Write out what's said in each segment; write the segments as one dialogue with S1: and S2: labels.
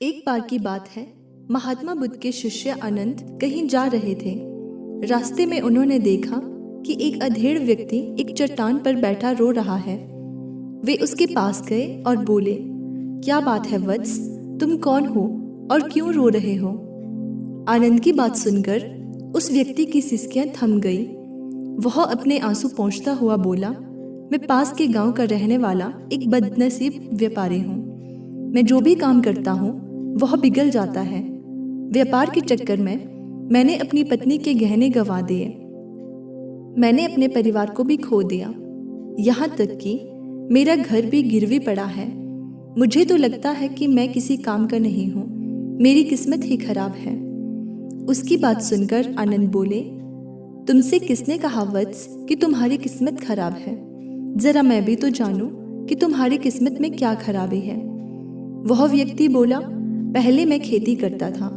S1: एक बार की बात है, महात्मा बुद्ध के शिष्य आनंद कहीं जा रहे थे। रास्ते में उन्होंने देखा कि एक अधेड़ व्यक्ति एक चट्टान पर बैठा रो रहा है। वे उसके पास गए और बोले, क्या बात है वत्स, तुम कौन हो और क्यों रो रहे हो? आनंद की बात सुनकर उस व्यक्ति की सिसकियां थम गई। वह अपने आंसू पोंछता हुआ बोला, मैं पास के गांव का रहने वाला एक बदनसीब व्यापारी हूँ। मैं जो भी काम करता हूँ वह बिगड़ जाता है। व्यापार के चक्कर में मैंने अपनी पत्नी के गहने गंवा दिए। मैंने अपने परिवार को भी खो दिया। यहाँ तक कि मेरा घर भी गिरवी पड़ा है। मुझे तो लगता है कि मैं किसी काम का नहीं हूँ, मेरी किस्मत ही खराब है। उसकी बात सुनकर आनंद बोले, तुमसे किसने कहा वत्स कि तुम्हारी किस्मत खराब है? जरा मैं भी तो जानूं कि तुम्हारी किस्मत में क्या खराबी है। वह व्यक्ति बोला, पहले मैं खेती करता था,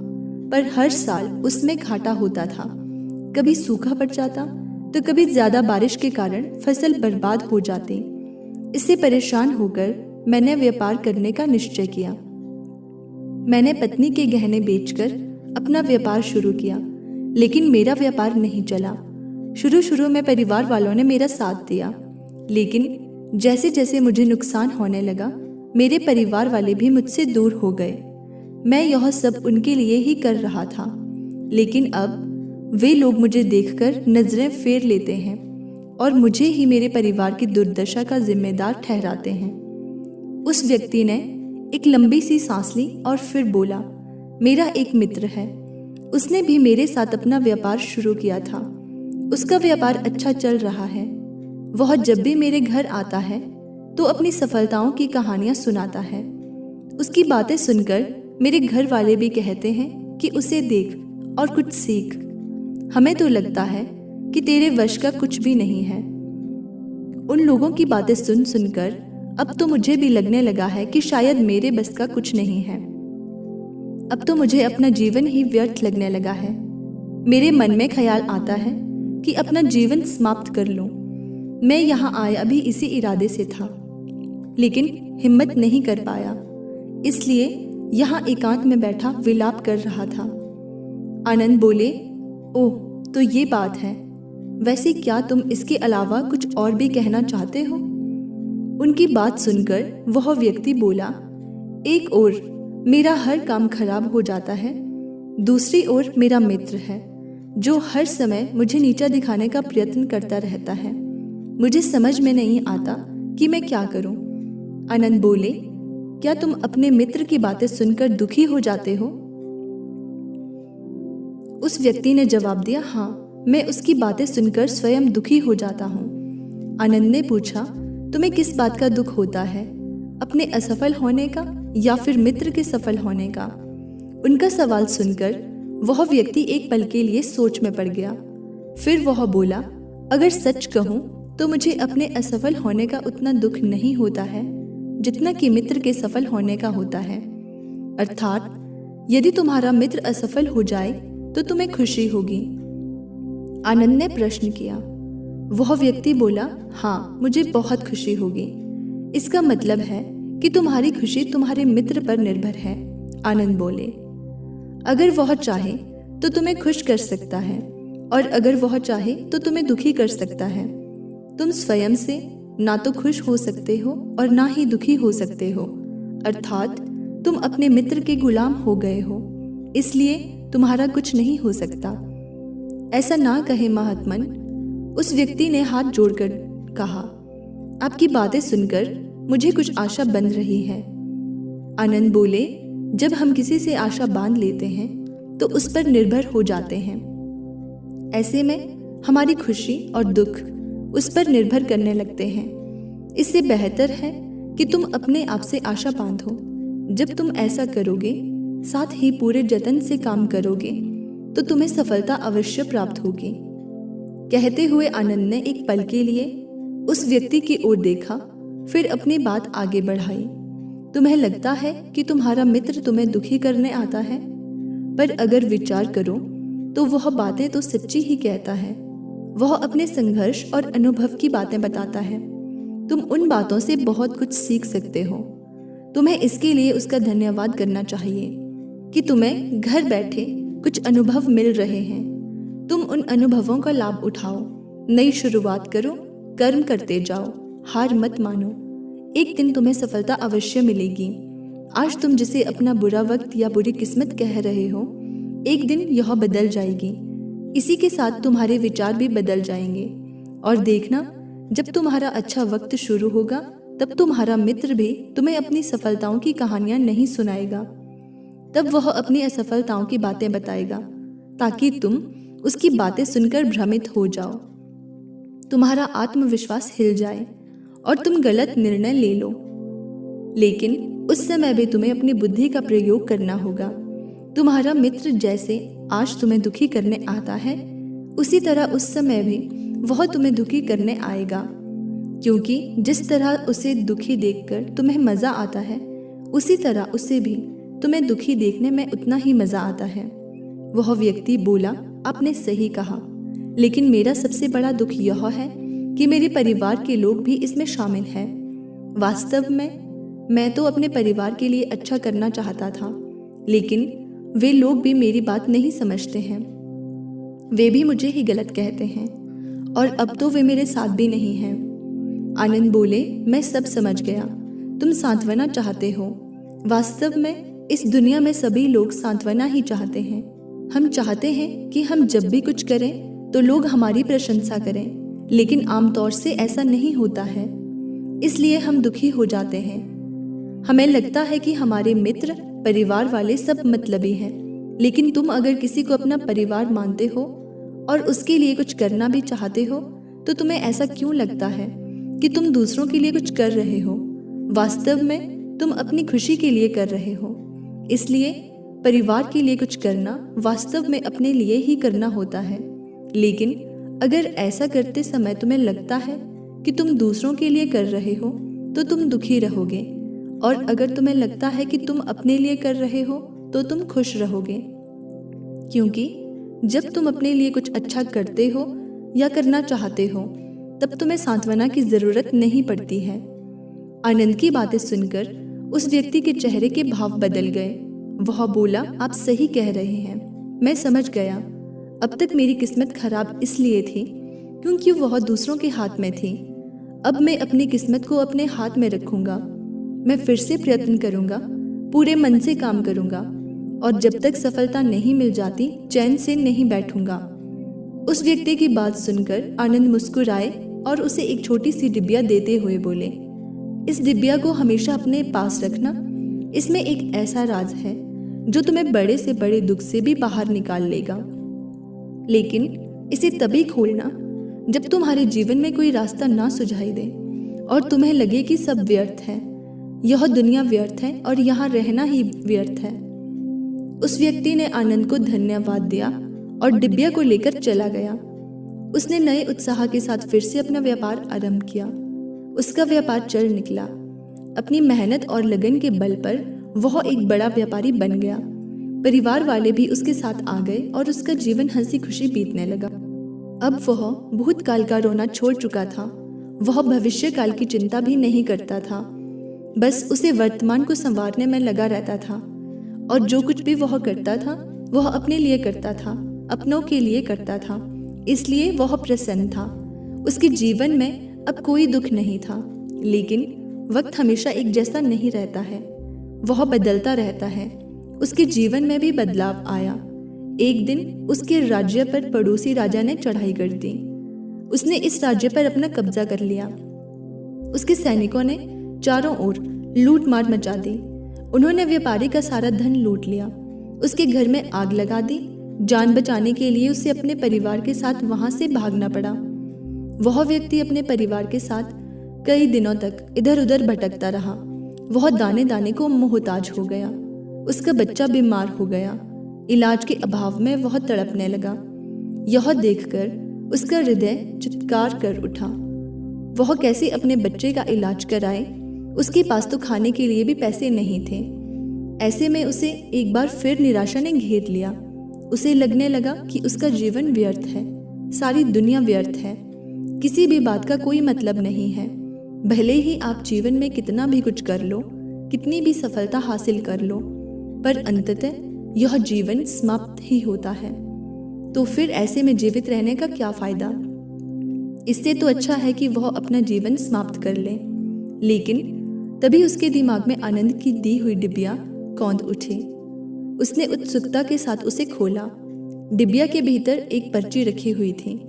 S1: पर हर साल उसमें घाटा होता था। कभी सूखा पड़ जाता तो कभी ज्यादा बारिश के कारण फसल बर्बाद हो जाती। इससे परेशान होकर मैंने व्यापार करने का निश्चय किया। मैंने पत्नी के गहने बेचकर अपना व्यापार शुरू किया, लेकिन मेरा व्यापार नहीं चला। शुरू में परिवार वालों ने मेरा साथ दिया, लेकिन जैसे जैसे मुझे नुकसान होने लगा, मेरे परिवार वाले भी मुझसे दूर हो गए। मैं यह सब उनके लिए ही कर रहा था, लेकिन अब वे लोग मुझे देखकर नजरें फेर लेते हैं और मुझे ही मेरे परिवार की दुर्दशा का जिम्मेदार ठहराते हैं। उस व्यक्ति ने एक लंबी सी सांस ली और फिर बोला, मेरा एक मित्र है, उसने भी मेरे साथ अपना व्यापार शुरू किया था। उसका व्यापार अच्छा चल रहा है। वह जब भी मेरे घर आता है तो अपनी सफलताओं की कहानियां सुनाता है। उसकी बातें सुनकर मेरे घर वाले भी कहते हैं कि उसे देख और कुछ सीख। हमें तो लगता है कि तेरे वश का कुछ भी नहीं है। उन लोगों की बातें सुन सुनकर अब तो मुझे भी लगने लगा है कि शायद मेरे बस का कुछ नहीं है। अब तो मुझे अपना जीवन ही व्यर्थ लगने लगा है। मेरे मन में ख्याल आता है कि अपना जीवन समाप्त कर लूं। मैं यहाँ आया भी इसी इरादे से था, लेकिन हिम्मत नहीं कर पाया, इसलिए यहाँ एकांत में बैठा विलाप कर रहा था। आनंद बोले, ओह, तो ये बात है। वैसे क्या तुम इसके अलावा कुछ और भी कहना चाहते हो? उनकी बात सुनकर वह व्यक्ति बोला, एक ओर मेरा हर काम खराब हो जाता है, दूसरी ओर मेरा मित्र है जो हर समय मुझे नीचा दिखाने का प्रयत्न करता रहता है। मुझे समझ में नहीं आता कि मैं क्या करूं। आनंद बोले, क्या तुम अपने मित्र की बातें सुनकर दुखी हो जाते हो? उस व्यक्ति ने जवाब दिया, हाँ, मैं उसकी बातें सुनकर स्वयं दुखी हो जाता हूँ। आनंद ने पूछा, तुम्हें किस बात का दुख होता है, अपने असफल होने का या फिर मित्र के सफल होने का? उनका सवाल सुनकर वह व्यक्ति एक पल के लिए सोच में पड़ गया। फिर वह बोला, अगर सच कहूँ तो मुझे अपने असफल होने का उतना दुख नहीं होता है जितना कि मित्र के सफल होने का होता है। अर्थात यदि तुम्हारा मित्र असफल हो जाए तो तुम्हें खुशी होगी। आनंद ने प्रश्न किया। वह व्यक्ति बोला, हाँ, मुझे बहुत खुशी होगी। इसका मतलब है कि तुम्हारी खुशी तुम्हारे मित्र पर निर्भर है। आनंद बोले, अगर वह चाहे तो तुम्हें खुश कर सकता है, और अगर वह चाहे तो तुम्हें दुखी कर सकता है। तुम स्वयं से ना तो खुश हो सकते हो और ना ही दुखी हो सकते हो, अर्थात तुम अपने मित्र के गुलाम हो गए हो, इसलिए तुम्हारा कुछ नहीं हो सकता। ऐसा ना कहे महात्मन, उस व्यक्ति ने हाथ जोड़कर कहा, आपकी बातें सुनकर मुझे कुछ आशा बन रही है। आनंद बोले, जब हम किसी से आशा बांध लेते हैं तो उस पर निर्भर हो जाते हैं। ऐसे में हमारी खुशी और दुख उस पर निर्भर करने लगते हैं। इससे बेहतर है कि तुम अपने आप से आशा बांधो। जब तुम ऐसा करोगे, साथ ही पूरे जतन से काम करोगे, तो तुम्हें सफलता अवश्य प्राप्त होगी। कहते हुए आनंद ने एक पल के लिए उस व्यक्ति की ओर देखा, फिर अपनी बात आगे बढ़ाई। तुम्हें लगता है कि तुम्हारा मित्र तुम्हें दुखी करने आता है, पर अगर विचार करो तो वह बातें तो सच्ची ही कहता है। वह अपने संघर्ष और अनुभव की बातें बताता है। तुम उन बातों से बहुत कुछ सीख सकते हो। तुम्हें इसके लिए उसका धन्यवाद करना चाहिए कि तुम्हें घर बैठे कुछ अनुभव मिल रहे हैं। तुम उन अनुभवों का लाभ उठाओ, नई शुरुआत करो, कर्म करते जाओ, हार मत मानो। एक दिन तुम्हें सफलता अवश्य मिलेगी। आज तुम जिसे अपना बुरा वक्त या बुरी किस्मत कह रहे हो, एक दिन यह बदल जाएगी। इसी के साथ तुम्हारे विचार भी बदल जाएंगे। और देखना, जब तुम्हारा अच्छा वक्त शुरू होगा तब तुम्हारा मित्र भी तुम्हें अपनी सफलताओं की कहानियां नहीं सुनाएगा। तब वह अपनी असफलताओं की बातें बताएगा ताकि तुम उसकी बातें सुनकर भ्रमित हो जाओ, तुम्हारा आत्मविश्वास हिल जाए और तुम गलत निर्णय ले लो। लेकिन उस समय भी तुम्हें अपनी बुद्धि का प्रयोग करना होगा। तुम्हारा मित्र जैसे आज तुम्हें दुखी करने आता है, उसी तरह उस समय भी वह तुम्हें दुखी करने आएगा, क्योंकि जिस तरह उसे दुखी देखकर तुम्हें मजा आता है, उसी तरह उसे भी तुम्हें दुखी देखने में उतना ही मजा आता है। वह व्यक्ति बोला, आपने सही कहा, लेकिन मेरा सबसे बड़ा दुख यह है कि मेरे परिवार के लोग भी इसमें शामिल हैं। वास्तव में मैं तो अपने परिवार के लिए अच्छा करना चाहता था, लेकिन वे लोग भी मेरी बात नहीं समझते हैं। वे भी मुझे ही गलत कहते हैं और अब तो वे मेरे साथ भी नहीं हैं। आनंद बोले, मैं सब समझ गया। तुम सांत्वना चाहते हो। वास्तव में इस दुनिया में सभी लोग सांत्वना ही चाहते हैं। हम चाहते हैं कि हम जब भी कुछ करें तो लोग हमारी प्रशंसा करें, लेकिन आमतौर से ऐसा नहीं होता है, इसलिए हम दुखी हो जाते हैं। हमें लगता है कि हमारे मित्र, परिवार वाले सब मतलबी हैं, लेकिन तुम अगर किसी को अपना परिवार मानते हो और उसके लिए कुछ करना भी चाहते हो, तो तुम्हें ऐसा क्यों लगता है कि तुम दूसरों के लिए कुछ कर रहे हो? वास्तव में तुम अपनी खुशी के लिए कर रहे हो। इसलिए परिवार के लिए कुछ करना वास्तव में अपने लिए ही करना होता है। लेकिन अगर ऐसा करते समय तुम्हें लगता है कि तुम दूसरों के लिए कर रहे हो, तो तुम दुखी रहोगे, और अगर तुम्हें लगता है कि तुम अपने लिए कर रहे हो तो तुम खुश रहोगे, क्योंकि जब तुम अपने लिए कुछ अच्छा करते हो या करना चाहते हो तब तुम्हें सांत्वना की जरूरत नहीं पड़ती है। आनंद की बातें सुनकर उस व्यक्ति के चेहरे के भाव बदल गए। वह बोला, आप सही कह रहे हैं, मैं समझ गया। अब तक मेरी किस्मत खराब इसलिए थी क्योंकि वह दूसरों के हाथ में थी। अब मैं अपनी किस्मत को अपने हाथ में रखूंगा। मैं फिर से प्रयत्न करूंगा, पूरे मन से काम करूंगा, और जब तक सफलता नहीं मिल जाती चैन से नहीं बैठूंगा। उस व्यक्ति की बात सुनकर आनंद मुस्कुराए और उसे एक छोटी सी डिबिया देते हुए बोले, इस डिबिया को हमेशा अपने पास रखना। इसमें एक ऐसा राज है जो तुम्हें बड़े से बड़े दुख से भी बाहर निकाल लेगा। लेकिन इसे तभी खोलना जब तुम्हारे जीवन में कोई रास्ता ना सुझाई दे और तुम्हें लगे कि सब व्यर्थ है, यह दुनिया व्यर्थ है और यहाँ रहना ही व्यर्थ है। उस व्यक्ति ने आनंद को धन्यवाद दिया और डिबिया को लेकर चला गया। उसने नए उत्साह के साथ फिर से अपना व्यापार आरंभ किया। उसका व्यापार चल निकला। अपनी मेहनत और लगन के बल पर वह एक बड़ा व्यापारी बन गया। परिवार वाले भी उसके साथ आ गए और उसका जीवन हंसी खुशी बीतने लगा। अब वह भूतकाल का रोना छोड़ चुका था। वह भविष्य काल की चिंता भी नहीं करता था। बस उसे वर्तमान को संवारने में लगा रहता था, और जो कुछ भी वह करता था वह अपने लिए करता था, अपनों के लिए करता था। इसलिए वह प्रसन्न था। उसके जीवन में अब कोई दुख नहीं था। लेकिन वक्त हमेशा एक जैसा नहीं रहता है, वह बदलता रहता है। उसके जीवन में भी बदलाव आया। एक दिन उसके राज्य पर पड़ोसी राजा ने चढ़ाई कर दी। उसने इस राज्य पर अपना कब्जा कर लिया। उसके सैनिकों ने चारों ओर लूट मार मचा दी। उन्होंने व्यापारी का सारा धन लूट लिया। उसके घर में आग लगा दी। जान बचाने के लिए उसे अपने परिवार के साथ वहां से भागना पड़ा। वह व्यक्ति अपने परिवार के साथ कई दिनों तक इधर उधर भटकता रहा। वह दाने दाने को मोहताज हो गया। उसका बच्चा बीमार हो गया। इलाज के अभाव में वह तड़पने लगा। यह देखकर उसका हृदय चित्कार कर उठा। वह कैसे अपने बच्चे का इलाज कराए? उसके पास तो खाने के लिए भी पैसे नहीं थे। ऐसे में उसे एक बार फिर निराशा ने घेर लिया। उसे लगने लगा कि उसका जीवन व्यर्थ है, सारी दुनिया व्यर्थ है, किसी भी बात का कोई मतलब नहीं है। भले ही आप जीवन में कितना भी कुछ कर लो, कितनी भी सफलता हासिल कर लो, पर अंततः यह जीवन समाप्त ही होता है। तो फिर ऐसे में जीवित रहने का क्या फायदा? इससे तो अच्छा है कि वह अपना जीवन समाप्त कर ले। लेकिन तभी उसके दिमाग में आनंद की दी हुई डिबिया कौंध उठी। उसने उत्सुकता के साथ उसे खोला। डिबिया के भीतर एक पर्ची रखी हुई थी।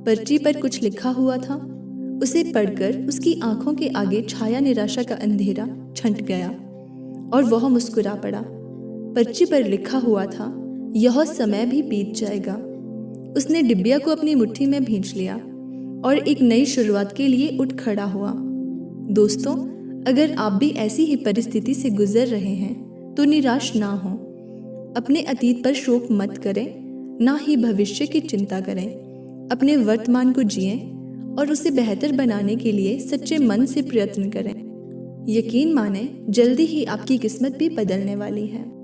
S1: पर्ची पर कुछ लिखा हुआ था। उसे पढ़कर उसकी आंखों के आगे छाया निराशा का अंधेरा छंट गया और वह मुस्कुरा पड़ा। पर्ची पर लिखा हुआ था, यह समय भी बीत जाएगा। उसने डिबिया को अपनी मुट्ठी में भींच लिया और एक नई शुरुआत के लिए उठ खड़ा हुआ। दोस्तों, अगर आप भी ऐसी ही परिस्थिति से गुजर रहे हैं तो निराश ना हो। अपने अतीत पर शोक मत करें, ना ही भविष्य की चिंता करें। अपने वर्तमान को जिएं और उसे बेहतर बनाने के लिए सच्चे मन से प्रयत्न करें। यकीन माने, जल्दी ही आपकी किस्मत भी बदलने वाली है।